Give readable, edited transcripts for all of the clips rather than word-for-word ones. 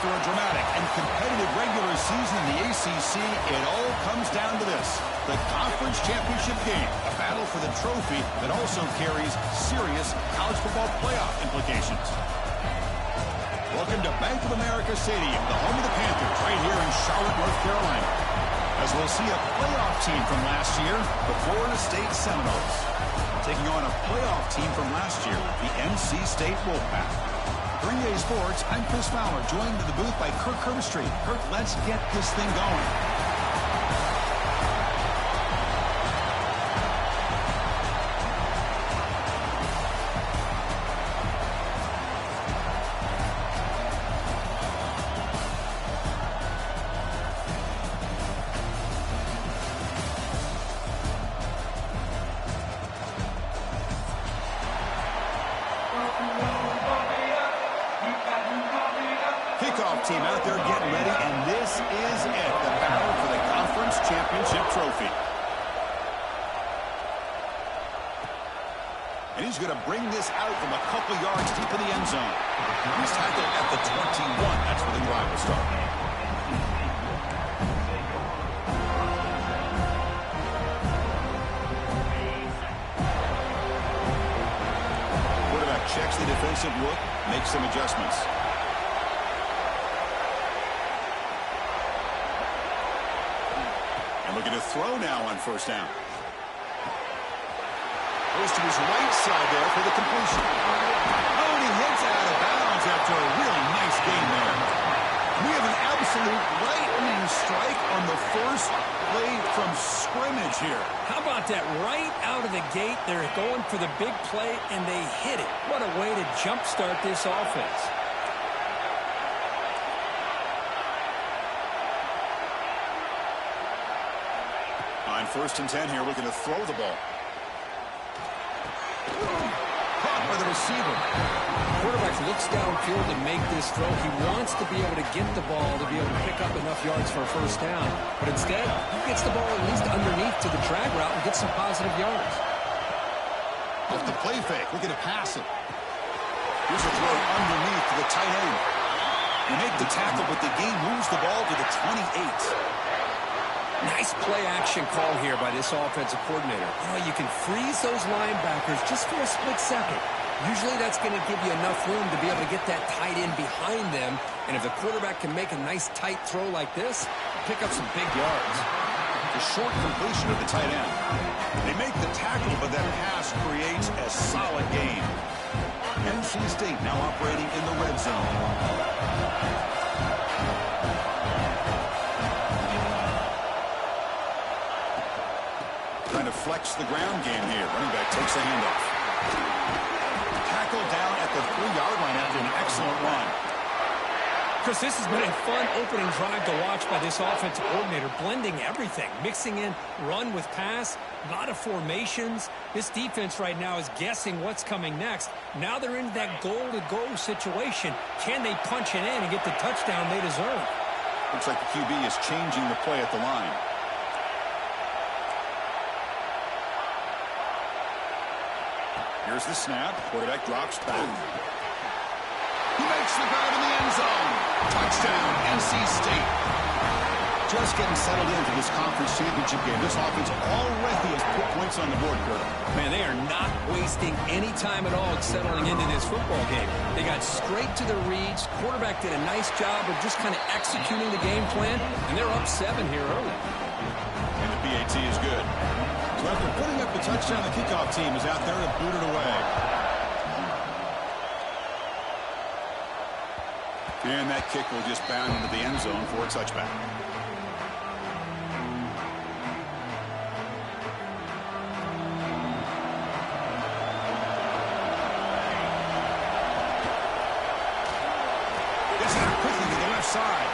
After a dramatic and competitive regular season in the ACC, it all comes down to this: the conference championship game, a battle for the trophy that also carries serious college football playoff implications. Welcome to Bank of America Stadium, the home of the Panthers, right here in Charlotte, North Carolina, as we'll see a playoff team from last year, the Florida State Seminoles, taking on a playoff team from last year, the NC State Wolfpack. For EA Sports, I'm Chris Fowler, joined in the booth by Kirk Herbstreit. Kirk, let's get this thing going. Kickoff team out there getting ready, and this is it, the battle for the conference championship trophy. And he's going to bring this out from a couple yards deep in the end zone. He's tackled at the 21. That's where the drive will start. Quarterback checks the defensive look, makes some adjustments. Looking to throw now on first down. Goes to his right side there for the completion. Oh, and he hits out of bounds after a really nice game there. We have an absolute lightning strike on the first play from scrimmage here. How about that? Right out of the gate, they're going for the big play, and they hit it. What a way to jumpstart this offense. On 1st and 10 here, looking to throw the ball. Caught by the receiver. Quarterback looks downfield to make this throw. He wants to be able to get the ball to be able to pick up enough yards for a first down. But instead, he gets the ball at least underneath to the drag route and gets some positive yards. Off the play fake, looking to pass it. Here's a throw underneath to the tight end. You make the tackle, but the game moves the ball to the 28. Nice play-action call here by this offensive coordinator. You can freeze those linebackers just for a split second. Usually that's going to give you enough room to be able to get that tight end behind them. And if the quarterback can make a nice tight throw like this, pick up some big yards. The short completion of the tight end. They make the tackle, but that pass creates a solid gain. NC State now operating in the red zone. Trying to flex the ground game here. Running back takes the handoff. Tackled down at the 3-yard line after an excellent run. Chris, this has been a fun opening drive to watch by this offensive coordinator, blending everything, mixing in run with pass, a lot of formations. This defense right now is guessing what's coming next. Now they're in that goal-to-go situation. Can they punch it in and get the touchdown they deserve? Looks like the QB is changing the play at the line. Here's the snap. Quarterback drops back. He makes the grab in the end zone. Touchdown, NC State. Just getting settled into this conference championship game. This offense already has put points on the board, Kurt. Man, they are not wasting any time at all settling into this football game. They got straight to the reads. Quarterback did a nice job of just kind of executing the game plan, and they're up 7 here early. And the PAT is good. So after putting up the touchdown, the kickoff team is out there to boot it away. And that kick will just bound into the end zone for a touchback. Gets out quickly to the left side.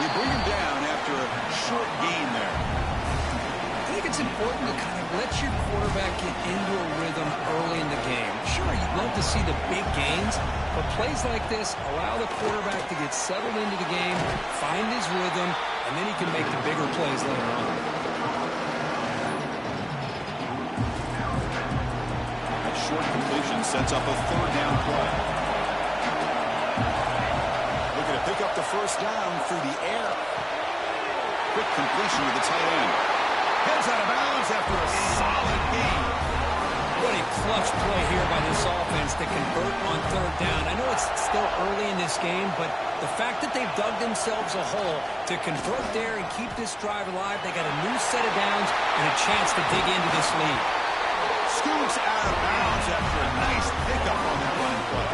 They bring him down after a short gain there. I think it's important to kind of let your quarterback get into a rhythm early in the game. Sure, you'd love to see the big gains, but plays like this allow the quarterback to get settled into the game, find his rhythm, and then he can make the bigger plays later on. That short completion sets up a 3rd down play. Looking to pick up the first first down through the air. Quick completion to the tight end. Heads out of bounds after a solid gain. What a clutch play here by this offense to convert on third down. I know it's still early in this game, but the fact that they've dug themselves a hole to convert there and keep this drive alive, they got a new set of downs and a chance to dig into this lead. Scoots out of bounds after a nice pickup on that running play.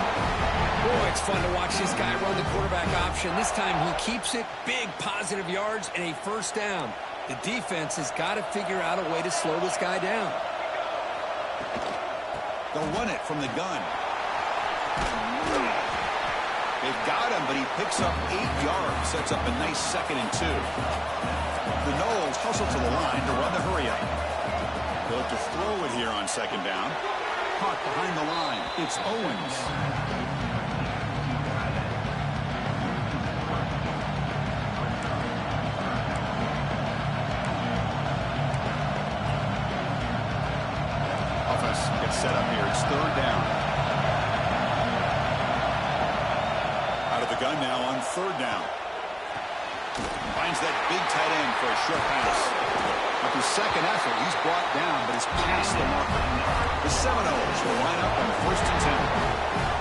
Boy, it's fun to watch this guy run the quarterback option. This time he keeps it, big positive yards, and a first down. The defense has got to figure out a way to slow this guy down. They'll run it from the gun. They've got him, but he picks up 8 yards. Sets up a nice 2nd and 2. The Knowles hustle to the line to run the hurry-up. They'll have to throw it here on 2nd down. Caught behind the line. It's Owens. Gets set up here. It's 3rd down. Out of the gun now on 3rd down. Finds that big tight end for a short pass. With his 2nd effort, he's brought down, but he's past the marker. The Seminoles will line up on 1st and 10.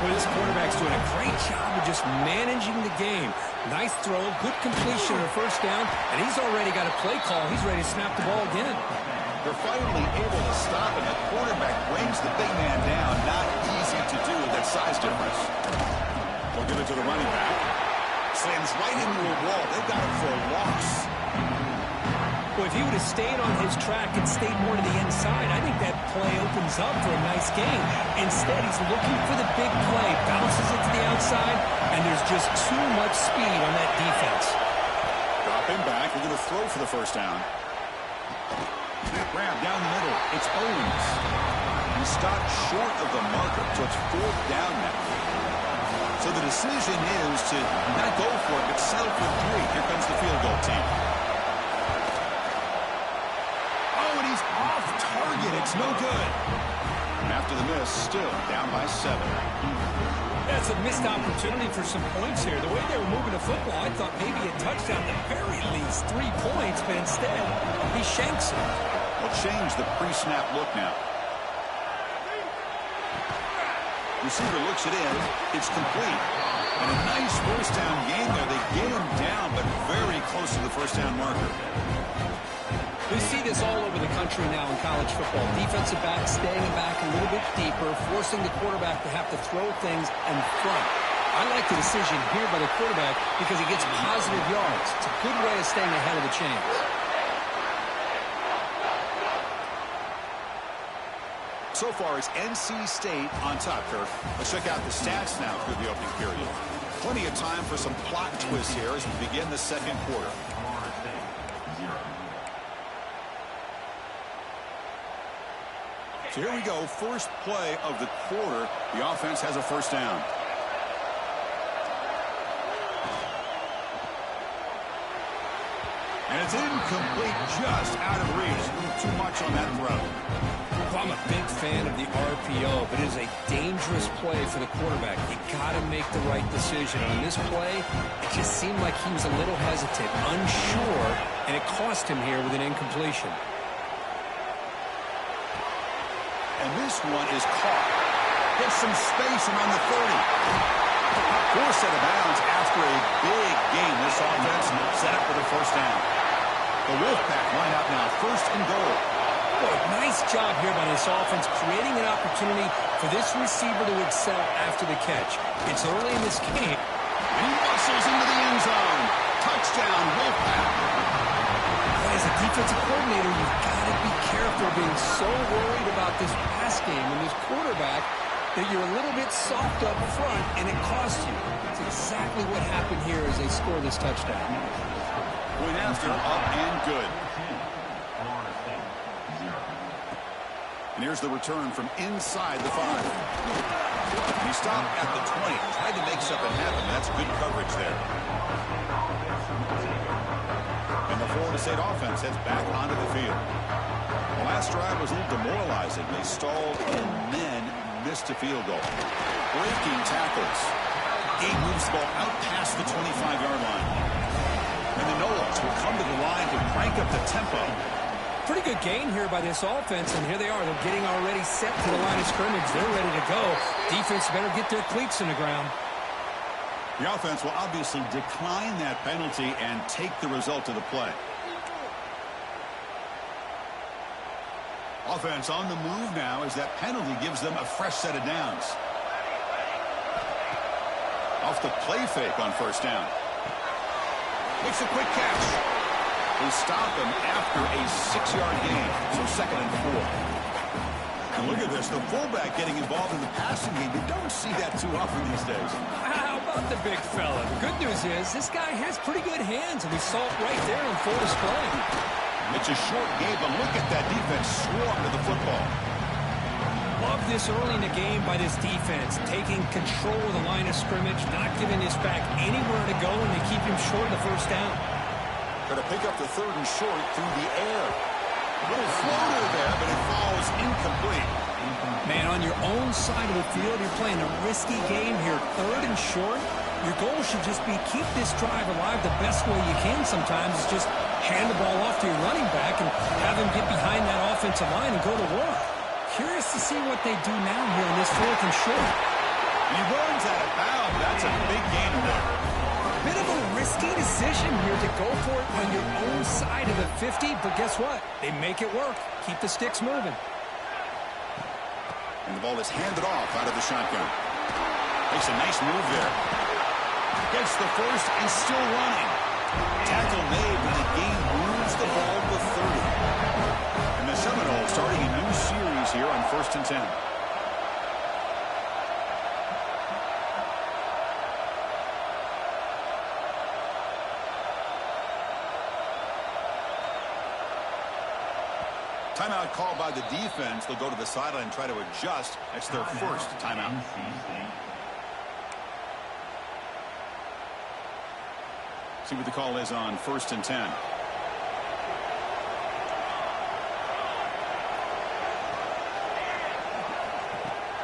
Well, this quarterback's doing a great job of just managing the game. Nice throw, good completion on 1st down, and he's already got a play call. He's ready to snap the ball again. They're finally able to stop him. The quarterback brings the big man down. Not easy to do with that size difference. They'll give it to the running back. Slams right into a wall. They've got him for a loss. Well, if he would have stayed on his track and stayed more to the inside, I think that play opens up for a nice gain. Instead, he's looking for the big play. Bounces it to the outside, and there's just too much speed on that defense. Drop him back. They're going to throw for the 1st down. Grab down the middle. It's Owens. He stopped short of the marker, so it's 4th down now. So the decision is to not go for it, but settle for 3. Here comes the field goal team. Oh, and he's off target. It's no good. After the miss, still down by 7. That's a missed opportunity for some points here. The way they were moving the football, I thought maybe a touchdown, at the very least 3 points, but instead, he shanks it. We'll change the pre-snap look now. Receiver looks it in. It's complete. And a nice 1st down gain there. They get him down, but very close to the 1st down marker. We see this all over the country now in college football. Defensive backs staying back a little bit deeper, forcing the quarterback to have to throw things in front. I like the decision here by the quarterback because he gets positive yards. It's a good way of staying ahead of the chains. So far, it's NC State on top, Kirk. Let's check out the stats now through the opening period. Plenty of time for some plot twists here as we begin the 2nd quarter. So here we go, first play of the quarter. The offense has a 1st down. And it's incomplete, just out of reach. Too much on that throw. Well, I'm a big fan of the RPO, but it is a dangerous play for the quarterback. You got to make the right decision. On this play, it just seemed like he was a little hesitant, unsure, and it cost him here with an incompletion. And this one is caught. Gets some space around the 30. Forced out of bounds after a big game. This offense set up for the 1st down. The Wolfpack line up now, 1st and goal. Boy, nice job here by this offense, creating an opportunity for this receiver to excel after the catch. It's early in this game. And he muscles into the end zone. Touchdown, Wolfpack. As a defensive coordinator, you've got to be careful being so worried about this pass game and this quarterback that you're a little bit soft up front, and it costs you. It's exactly what happened here as they score this touchdown. Going after, up and good. And here's the return from inside the 5. He stopped at the 20. Tried to make something happen. That's good coverage there. And the Florida State offense heads back onto the field. The last drive was a little demoralizing. They stalled and then missed a field goal. Breaking tackles. game moves the ball out past the 25-yard line. And the Noles will come to the line to crank up the tempo. Pretty good gain here by this offense, and here they are. They're getting already set to the line of scrimmage. They're ready to go. Defense better get their cleats in the ground. The offense will obviously decline that penalty and take the result of the play. Offense on the move now as that penalty gives them a fresh set of downs. Off the play fake on first down. Makes a quick catch. They stop him after a 6-yard gain, so 2nd and 4. And look at this, the fullback getting involved in the passing game. You don't see that too often these days. How about the big fella? The good news is this guy has pretty good hands, and we saw it right there on full display. It's a short game, but look at that defense swarm to the football. Love this early in the game by this defense, taking control of the line of scrimmage, not giving this back anywhere to go, and they keep him short of the first down. Going to pick up the 3rd and short through the air. A little floater there, but it falls incomplete. Man, on your own side of the field, you're playing a risky game here. 3rd and short. Your goal should just be keep this drive alive the best way you can sometimes. Is just hand the ball off to your running back and have him get behind that offensive line and go to work. Curious to see what they do now here on this 4th and short. He runs out of bounds. That's a big gain there. Bit of a risky decision here to go for it on your own side of the 50, but guess what? They make it work. Keep the sticks moving. And the ball is handed off out of the shotgun. Makes a nice move there. Gets the first and still running. Tackle made when the game moves the ball to 30. And the Seminoles starting a new series here on 1st and 10. Timeout called by the defense. They'll go to the sideline and try to adjust. That's their first timeout. See what the call is on 1st and 10.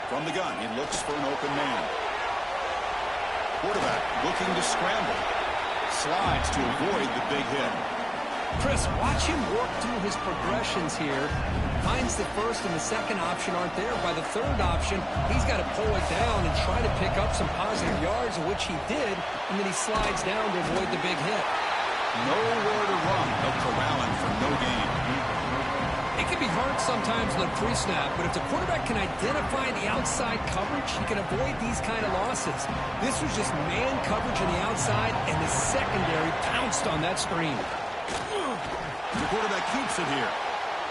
From the gun, he looks for an open man. Quarterback looking to scramble. Slides to avoid the big hit. Chris, watch him work through his progressions here. Finds the first and the second option aren't there. By the 3rd option, he's got to pull it down and try to pick up some positive yards, which he did, and then he slides down to avoid the big hit. Nowhere to run. No corralling for no gain. It can be hard sometimes in the pre-snap, but if the quarterback can identify the outside coverage, he can avoid these kind of losses. This was just man coverage on the outside, and the secondary pounced on that screen. The quarterback keeps it here.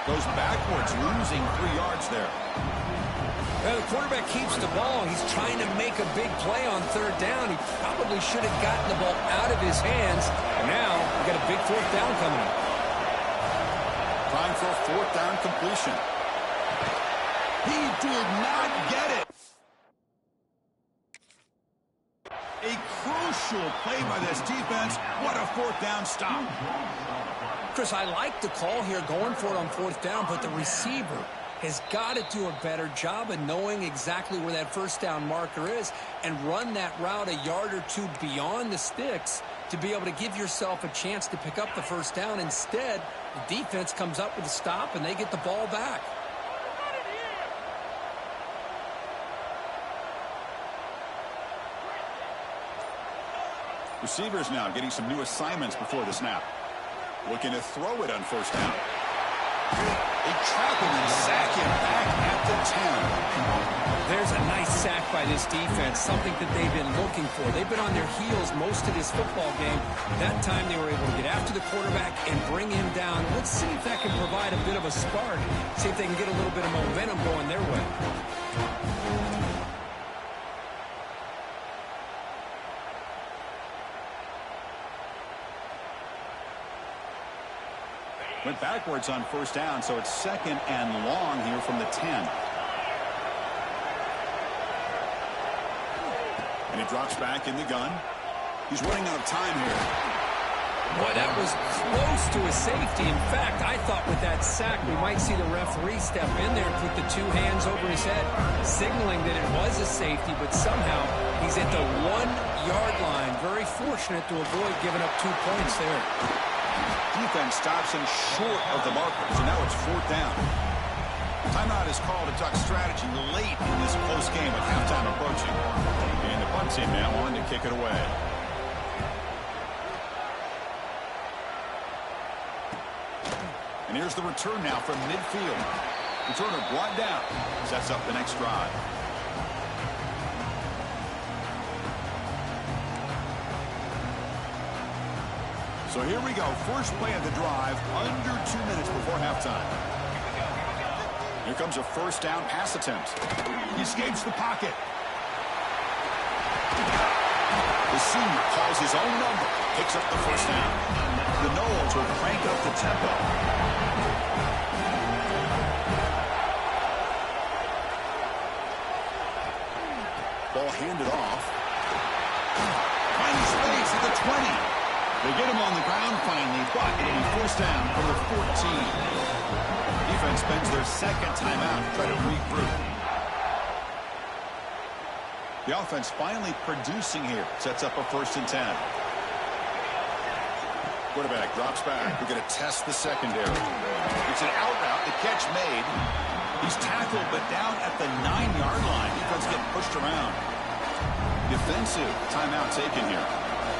Goes backwards, losing 3 yards there. Well, the quarterback keeps the ball. He's trying to make a big play on 3rd down. He probably should have gotten the ball out of his hands. And now, we've got a big 4th down coming up. Time for a 4th down completion. He did not get it. A crucial play by this defense. What a 4th down stop. Chris, I like the call here going for it on 4th down, but the receiver has got to do a better job of knowing exactly where that 1st down marker is and run that route a yard or 2 beyond the sticks to be able to give yourself a chance to pick up the 1st down. Instead, the defense comes up with a stop and they get the ball back. Receivers now getting some new assignments before the snap. Looking to throw it on 1st down. They trap him and sack him back at the 10. There's a nice sack by this defense, something that they've been looking for. They've been on their heels most of this football game. That time they were able to get after the quarterback and bring him down. Let's see if that can provide a bit of a spark. See if they can get a little bit of momentum going their way. Went backwards on 1st down, so it's 2nd and long here from the 10. And he drops back in the gun. He's running out of time here. Boy, that was close to a safety. In fact, I thought with that sack we might see the referee step in there and put the two hands over his head, signaling that it was a safety, but somehow he's at the 1-yard line. Very fortunate to avoid giving up 2 points there. Defense stops him short of the marker, so now it's 4th down. Timeout is called to talk strategy late in this close game with halftime approaching. And the punt team now on to kick it away. And here's the return now from midfield. Returner brought down. Sets up the next drive. So here we go. First play of the drive, under 2 minutes before halftime. Here comes a first down pass attempt. He escapes the pocket. The senior calls his own number. Picks up the first down. The Noles will crank up the tempo. Ball handed off. Finding space at the 20. They get him on the ground finally, but it'll be first down from the 14. Defense spends their second timeout to try to regroup. The offense finally producing here. Sets up a 1st and 10. Quarterback drops back. We're going to test the secondary. It's an out route. The catch made. He's tackled, but down at the 9-yard line. Defense getting pushed around. Defensive timeout taken here.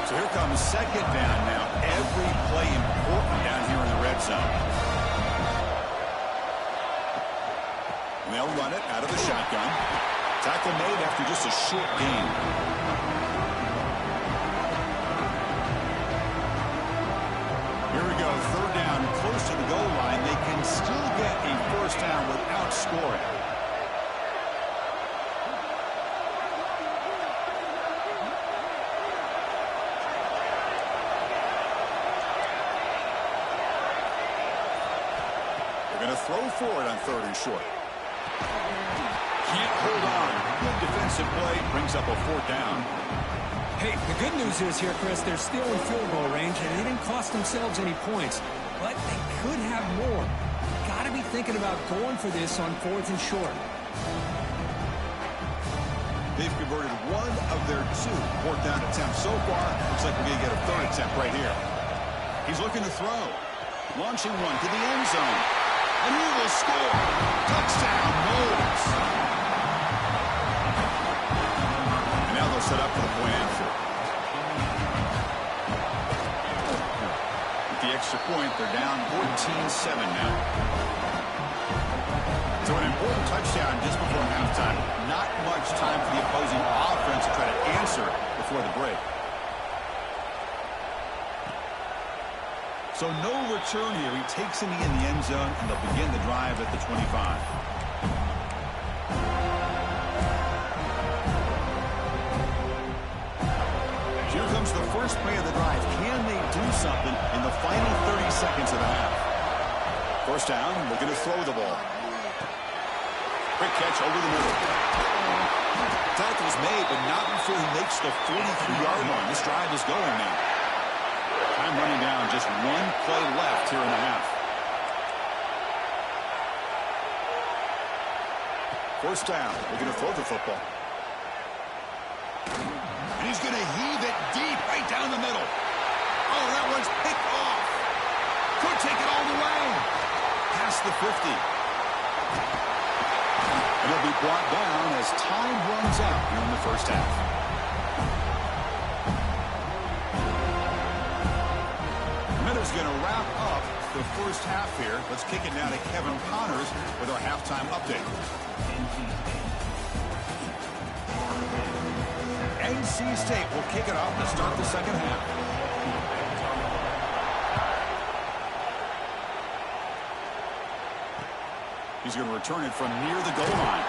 So here comes second down now. Every play important down here in the red zone. And they'll run it out of the shotgun. Tackle made after just a short gain. Here we go. 3rd down, close to the goal line. They can still get a first down without scoring. Going to throw for it on 3rd and short. Can't hold on. Good defensive play. Brings up a 4th down. Hey, the good news is here, Chris, they're still in field goal range, and they didn't cost themselves any points. But they could have more. Got to be thinking about going for this on 4th and short. They've converted one of their 2 4th down attempts so far. Looks like we're going to get a 3rd attempt right here. He's looking to throw. Launching one to the end zone. And he will score. Touchdown, Noles. And now they'll set up for the point after. With the extra point, they're down 14-7 now. So an important touchdown just before halftime. Not much time for the opposing offense to try to answer before the break. So no return here. He takes him in the end zone, and they'll begin the drive at the 25. Here comes the first play of the drive. Can they do something in the final 30 seconds of the half? First down, they're going to throw the ball. Quick catch over the middle. Tackle's made, but not before he makes the 43-yard line. This drive is going now. Time running down, just 1 play left here in the half. First down, they're going to throw the football. And he's going to heave it deep right down the middle. Oh, that one's picked off. Could take it all the way. Past the 50. And he'll be brought down as time runs out here in the first half. Is going to wrap up the first half here. Let's kick it now to Kevin Connors with our halftime update. NC State will kick it off to start the second half. He's going to return it from near the goal line.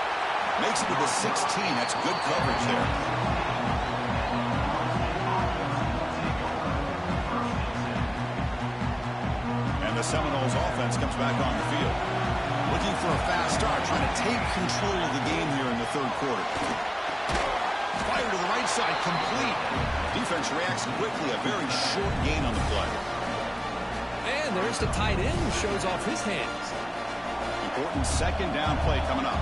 Makes it to the 16. That's good coverage there. The Seminoles offense comes back on the field. Looking for a fast start, trying to take control of the game here in the 3rd quarter. Fire to the right right side, complete. Defense reacts quickly. A very short gain on the play. And there's the tight end who shows off his hands. Important second down play coming up.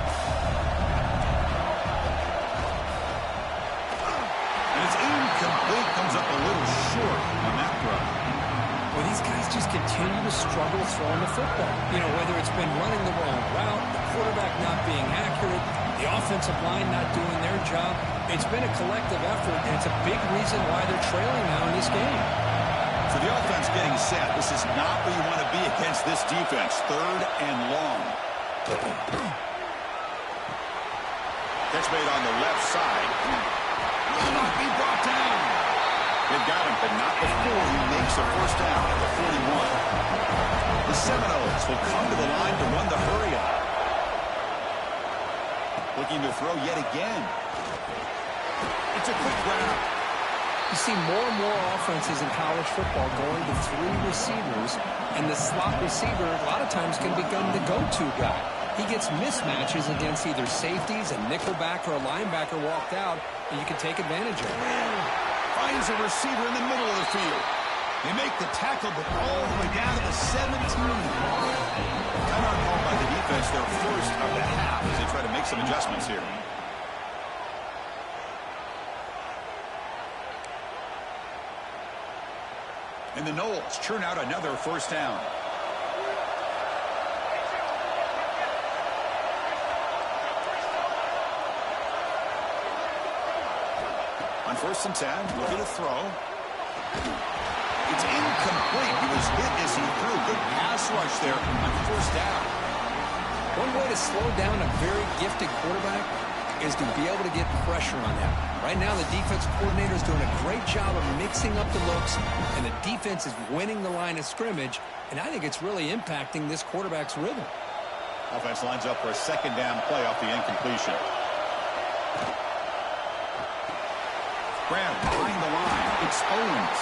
And it's incomplete. Comes up a little short on that throw. Well, these guys just continue to struggle throwing the football. You know, whether it's been running the wrong route, the quarterback not being accurate, the offensive line not doing their job. It's been a collective effort, and it's a big reason why they're trailing now in this game. So the offense getting set. This is not where you want to be against this defense. Third and long. Catch made on the left side. Will not be brought down. They've got him, but not before he makes a first down at the 41. The Seminoles will come to the line to run the hurry-up. Looking to throw yet again. It's a quick grab. You see more and more offenses in college football going to 3 receivers, and the slot receiver a lot of times can become the go-to guy. He gets mismatches against either safeties, a nickelback, or a linebacker walked out, and you can take advantage of it. Finds a receiver in the middle of the field. They make the tackle, but all the way down to the 17. Timeout called by the defense, their first of the half, as they try to make some adjustments here. And the Noles churn out another first down. On 1st and 10, looking to throw. It's incomplete. He was hit as he threw. Good pass rush there on 1st down. One way to slow down a very gifted quarterback is to be able to get pressure on him. Right now, the defensive coordinator is doing a great job of mixing up the looks, and the defense is winning the line of scrimmage, and I think it's really impacting this quarterback's rhythm. Offense lines up for a second down play off the incompletion. Grab behind the line. It's Owens.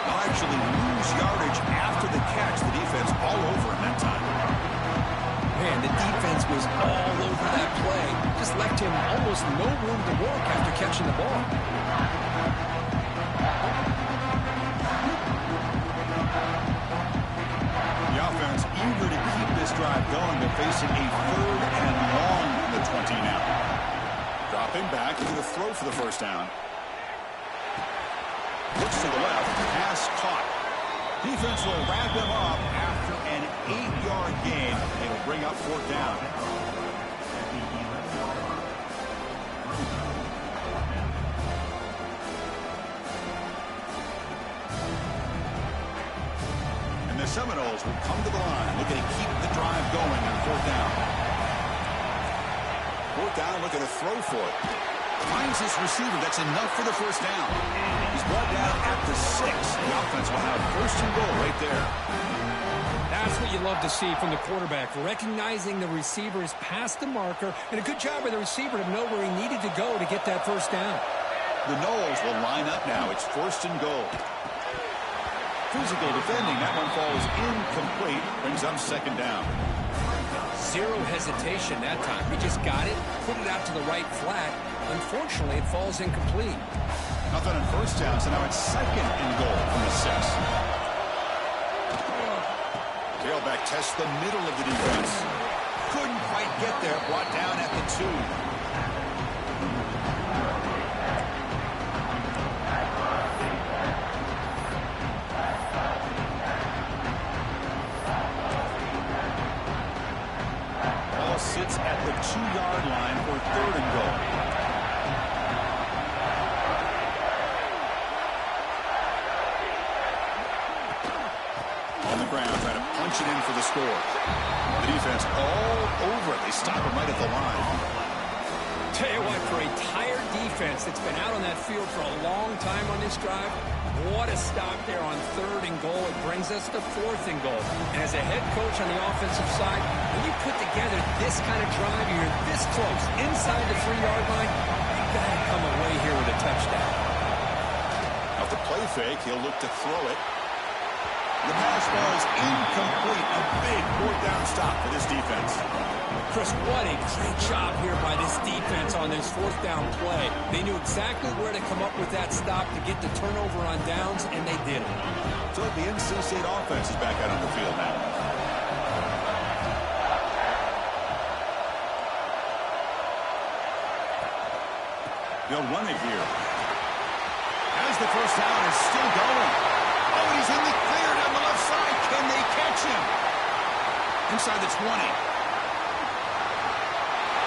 They'll actually lose yardage after the catch. The defense all over him that time. Man, the defense was all over that play. Just left him almost no room to work after catching the ball. The offense eager to keep this drive going. They're facing a 3rd and long from the 20 now. Dropping back to the throw for the first down. Looks to the left. Pass caught. Defense will wrap him up after an 8-yard gain. It'll bring up 4th down. And the Seminoles will come to the line, looking to keep the drive going on 4th down. 4th down, looking to throw for it. Finds his receiver. That's enough for the first down. He's brought down at the 6. The offense will have 1st and goal right there. That's what you love to see from the quarterback, recognizing the receiver is past the marker, and a good job by the receiver to know where he needed to go to get that first down. The Noles will line up now. It's 1st and goal. Physical defending. That one falls incomplete. Brings up 2nd down. Zero hesitation that time. He just got it, put it out to the right flat. Unfortunately, it falls incomplete. Nothing on 1st down, so now it's 2nd and goal from the 6. Tailback tests the middle of the defense. Couldn't quite get there. Brought down at the 2. Ball sits at the 2-yard line for 3rd and goal. On the ground, trying to punch it in for the score. The defense all over it. They stop him right at the line. Tell you what, for a tired defense that's been out on that field for a long time on this drive, what a stop there on 3rd and goal. It brings us to 4th and goal. And as a head coach on the offensive side, when you put together this kind of drive, you're this close, inside the 3-yard line, you've got to come away here with a touchdown. Off the play fake, he'll look to throw it. The pass was incomplete. A big fourth down stop for this defense. Chris, what a great job here by this defense on this fourth down play. They knew exactly where to come up with that stop to get the turnover on downs, and they did it. So the NC State offense is back out on the field now. They'll run it here. As the first down is still going. Oh, he's in the clear down the left side. Can they catch him? Inside the 20.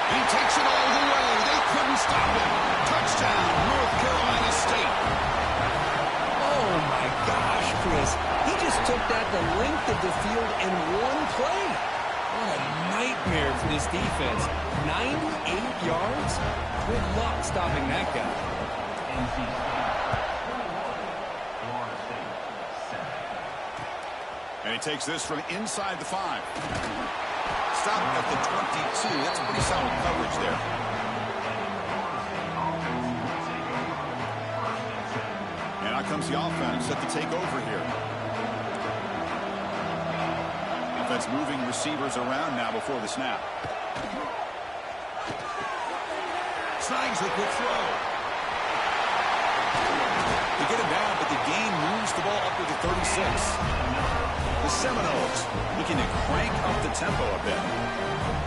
He takes it all the way. They couldn't stop him. Touchdown, North Carolina State. Oh, my gosh, Chris. He just took that the length of the field in one play. What a nightmare for this defense. 98 yards? Good luck stopping that guy. And he takes this from inside the 5. Stop at the 22. That's pretty solid coverage there. And out comes the offense set to take over here. Offense moving receivers around now before the snap. Snags a quick throw. They get it down, but the gain moves the ball up to the 36. The Seminoles looking to crank up the tempo a bit.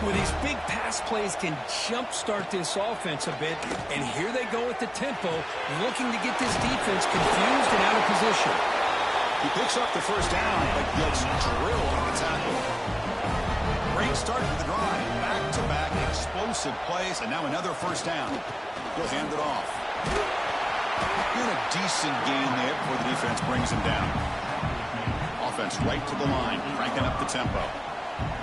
Well, these big pass plays can jumpstart this offense a bit, and here they go with the tempo, looking to get this defense confused and out of position. He picks up the first down, but gets drilled on the tackle. Great start to the drive. Back-to-back explosive plays, and now another first down. He'll hand it off. Doing a decent gain there before the defense brings him down. Offense right to the line, cranking up the tempo.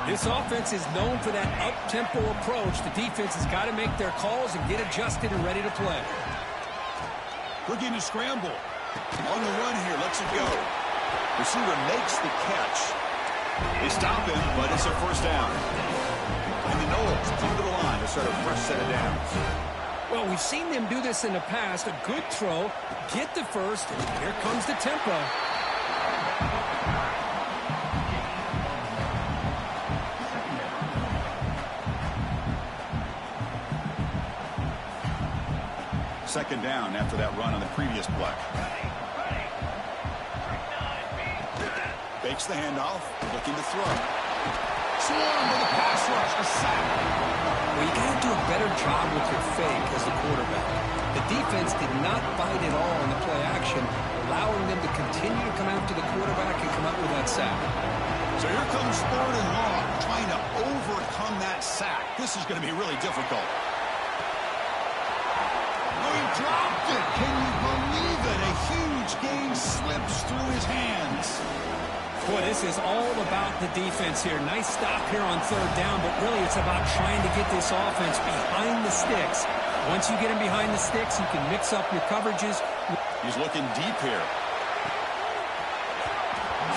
This offense is known for that up-tempo approach. The defense has got to make their calls and get adjusted and ready to play. Looking to scramble. On the run here, lets it go. Receiver makes the catch. They stop him, but it's a first down. And the Noles come to the line to start a fresh set of downs. Well, we've seen them do this in the past. A good throw, get the first, and here comes the tempo. Second down after that run on the previous play. Fakes the handoff, looking to throw. Swarm with a pass rush, a sack. Well, you got to do a better job with your fake as the quarterback. The defense did not bite at all in the play action, allowing them to continue to come after the quarterback and come up with that sack. So here comes 3rd and long, trying to overcome that sack. This is going to be really difficult. He dropped it. Can you believe it? A huge gain slips through his hands. Boy, this is all about the defense here. Nice stop here on 3rd down, but really it's about trying to get this offense behind the sticks. Once you get him behind the sticks, you can mix up your coverages. He's looking deep here.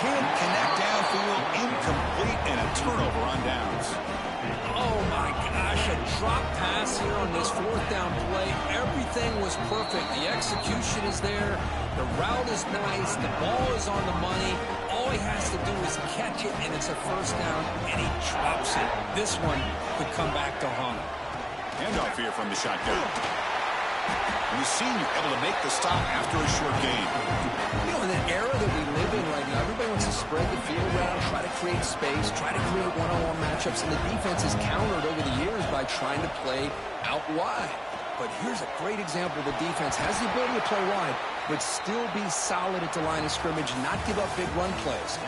Can't connect downfield, incomplete, and a turnover on downs. Oh, my gosh, a drop pass here on this 4th down play. Everything was perfect. The execution is there. The route is nice. The ball is on the money. All he has to do is catch it, and it's a first down, and he drops it. This one could come back to haunt him. Handoff here from the shotgun. And the senior able to make the stop after a short gain. You know, in the era that we live in right now, everybody wants to spread the field around, try to create space, try to create one-on-one matchups, and the defense is countered over the years by trying to play out wide. But here's a great example. The defense has the ability to play wide, but still be solid at the line of scrimmage, not give up big run plays.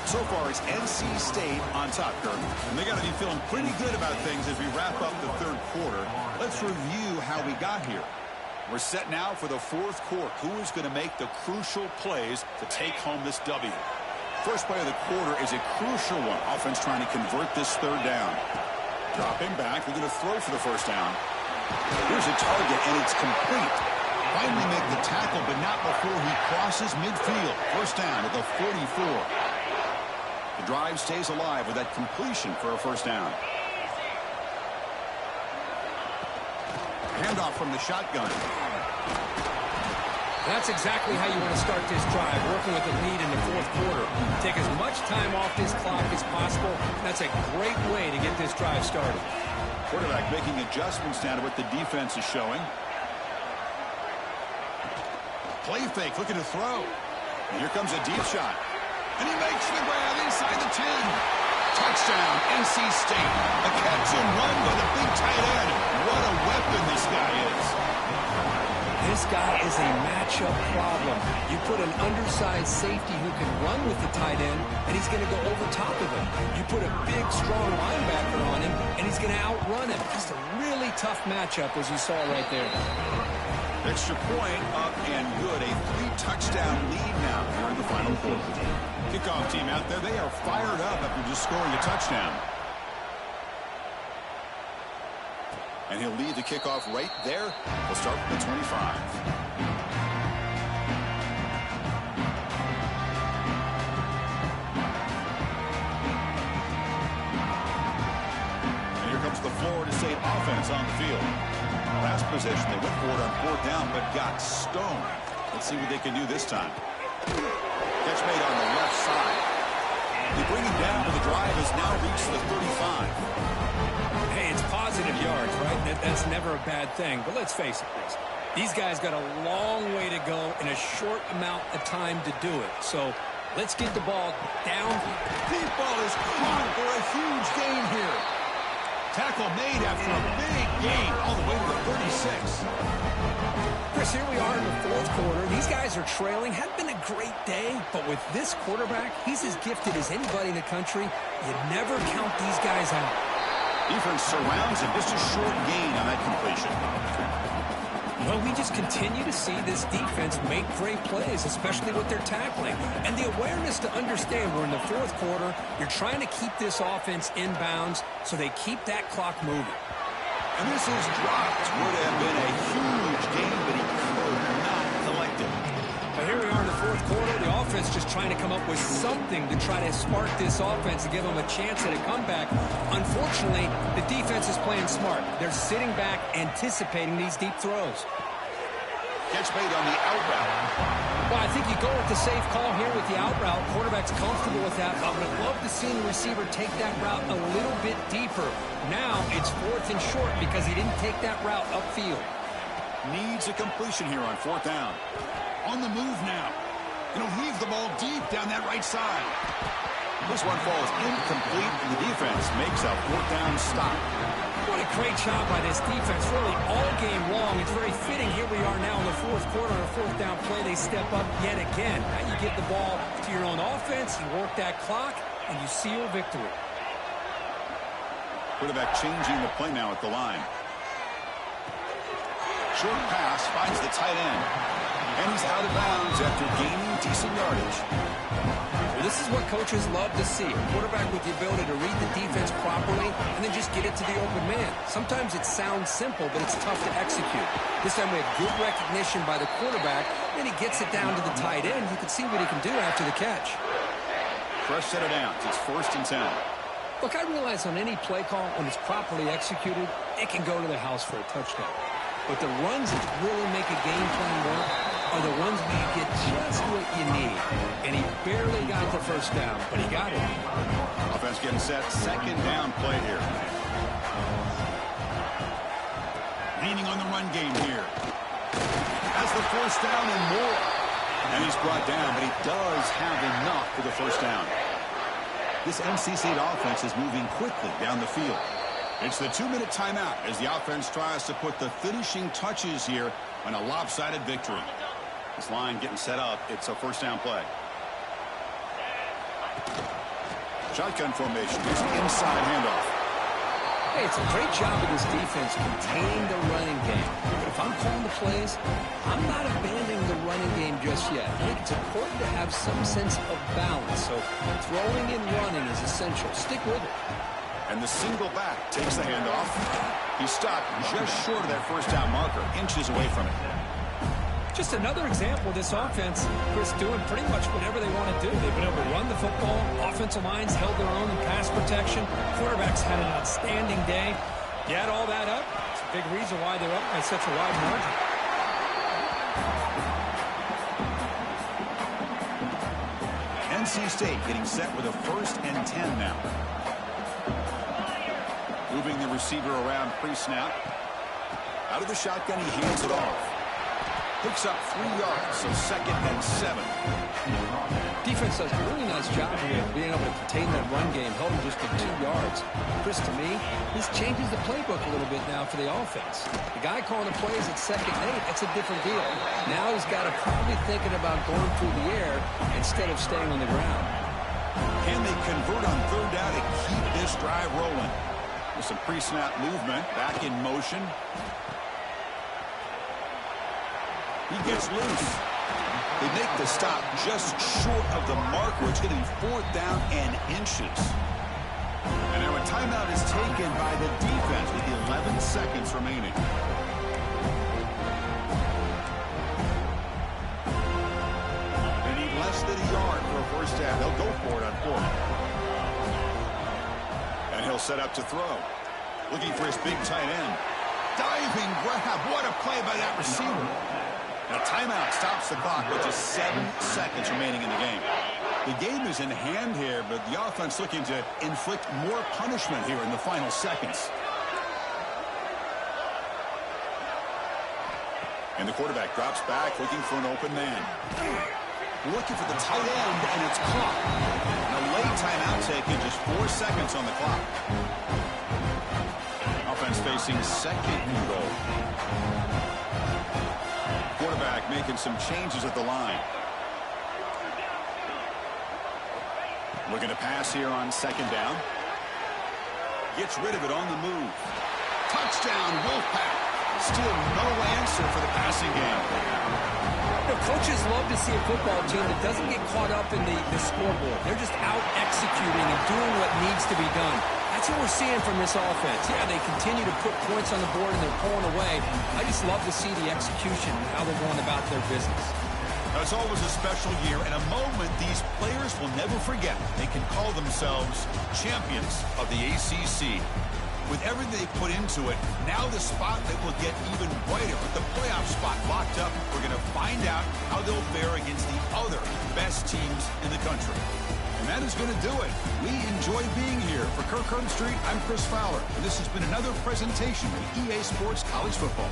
So far, it's NC State on top, Kirk. And they got to be feeling pretty good about things as we wrap up the 3rd quarter. Let's review how we got here. We're set now for the 4th quarter. Who is going to make the crucial plays to take home this W? First play of the quarter is a crucial one. Offense trying to convert this 3rd down. Dropping back. They're going to throw for the first down. Here's a target, and it's complete. Finally make the tackle, but not before he crosses midfield. First down at the 44. The drive stays alive with that completion for a first down. Handoff from the shotgun. That's exactly how you want to start this drive, working with a lead in the fourth quarter. Take as much time off this clock as possible. That's a great way to get this drive started. Quarterback making adjustments now to what the defense is showing. Play fake, looking to throw. And here comes a deep shot. And he makes the grab inside the 10. Touchdown, NC State. A catch and run by the big tight end. What a weapon this guy is. This guy is a matchup problem. You put an undersized safety who can run with the tight end, and he's going to go over top of him. You put a big, strong linebacker on him, and he's going to outrun him. Just a really tough matchup, as you saw right there. Extra point up and good. A 3-touchdown lead now here in the final quarter. Kickoff team out there, they are fired up after just scoring a touchdown. And he'll lead the kickoff right there. We'll start with the 25. And here comes the Florida State offense on the field. Last possession, they went for it on fourth down, but got stoned. Let's see what they can do this time. Catch made on the left side. They bring him down, but the drive has now reached the 35. Hey, it's positive yards, right? That's never a bad thing. But let's face it, Chris. These guys got a long way to go in a short amount of time to do it. So let's get the ball down. Deep ball is caught for a huge gain here. Tackle made after a big gain all the way to the 36. Chris, here we are in the fourth quarter. These guys are trailing. Hadn't been a great day, but with this quarterback, he's as gifted as anybody in the country. You never count these guys out. Defense surrounds him. Just a short gain on that completion. Well, we just continue to see this defense make great plays, especially with their tackling. And the awareness to understand we're in the fourth quarter, you're trying to keep this offense in bounds so they keep that clock moving. And this is dropped. Would have been a huge gain, but he could not collect it. But here we are in the fourth quarter. The offense just trying to come up with something to try to spark this offense and give them a chance at a comeback. Unfortunately, the defense is playing smart. They're sitting back, anticipating these deep throws. Catch made on the out route. Well, I think you go with the safe call here with the out route. Quarterback's comfortable with that. I would have loved to see the receiver take that route a little bit deeper. Now it's fourth and short because he didn't take that route upfield. Needs a completion here on fourth down. On the move now. And he'll heave the ball deep down that right side. This one falls incomplete, and the defense makes a fourth down stop. What a great job by this defense, really all game long. It's very fitting. Here we are now in the fourth quarter on a fourth down play. They step up yet again. Now you get the ball to your own offense, you work that clock, and you seal victory. Quarterback changing the play now at the line. Short pass finds the tight end. And he's out of bounds after gaining decent yardage. Well, this is what coaches love to see. A quarterback with the ability to read the defense properly and then just get it to the open man. Sometimes it sounds simple, but it's tough to execute. This time we have good recognition by the quarterback. Then he gets it down to the tight end. You can see what he can do after the catch. Fresh set of downs. It's 1st and 10. Look, I realize on any play call, when it's properly executed, it can go to the house for a touchdown. But the runs that really make a game plan work are the ones where you get just what you need. And he barely got the first down, but he got it. Offense getting set. Second down play here. Leaning on the run game here. Has the first down and more. And he's brought down, but he does have enough for the first down. This NC State offense is moving quickly down the field. It's the 2-minute timeout as the offense tries to put the finishing touches here on a lopsided victory. This line getting set up. It's a first down play. Shotgun formation. It's an inside handoff. Hey, it's a great job of this defense containing the running game. But if I'm calling the plays, I'm not abandoning the running game just yet. I think it's important to have some sense of balance. So throwing and running is essential. Stick with it. And the single back takes the handoff. He stopped just short of that first down marker, inches away from it. Just another example of this offense, Chris, doing pretty much whatever they want to do. They've been able to run the football. Offensive lines held their own in pass protection. Quarterbacks had an outstanding day. You add all that up, it's a big reason why they're up by such a wide margin. NC State getting set with a 1st and 10 now. Moving the receiver around pre-snap. Out of the shotgun, he hands it off. Picks up 3 yards, so 2nd and 7. Defense does a really nice job here of being able to contain that run game, held him just to 2 yards. Chris, to me, this changes the playbook a little bit now for the offense. The guy calling the plays at 2nd and 8, that's a different deal. Now he's got to probably thinking about going through the air instead of staying on the ground. Can they convert on 3rd down and keep this drive rolling? With some pre-snap movement, back in motion. He gets loose. They make the stop just short of the marker. It's going to be 4th down and inches. And now a timeout is taken by the defense with 11 seconds remaining. They need less than a yard for a 1st down. They'll go for it on 4th. And he'll set up to throw. Looking for his big tight end. Diving grab. What a play by that receiver. And a timeout stops the clock with just 7 seconds remaining in the game. The game is in hand here, but the offense looking to inflict more punishment here in the final seconds. And the quarterback drops back, looking for an open man. Looking for the tight end, and it's caught. And a late timeout taken, just 4 seconds on the clock. Offense facing 2nd and goal. Quarterback making some changes at the line. Looking to pass here on 2nd down. Gets rid of it on the move. Touchdown, Wolfpack. Still no answer for the passing game. The coaches love to see a football team that doesn't get caught up in the scoreboard. They're just out executing and doing what needs to be done. That's what we're seeing from this offense. Yeah, they continue to put points on the board and they're pulling away. I just love to see the execution and how they're going about their business. Now, it's always a special year and a moment these players will never forget. They can call themselves champions of the ACC. With everything they put into it, now the spotlight will get even brighter. With the playoff spot locked up, we're going to find out how they'll fare against the other best teams in the country. And that is going to do it. We enjoy being here. For Kirk Herbstreit, I'm Chris Fowler. And this has been another presentation of EA Sports College Football.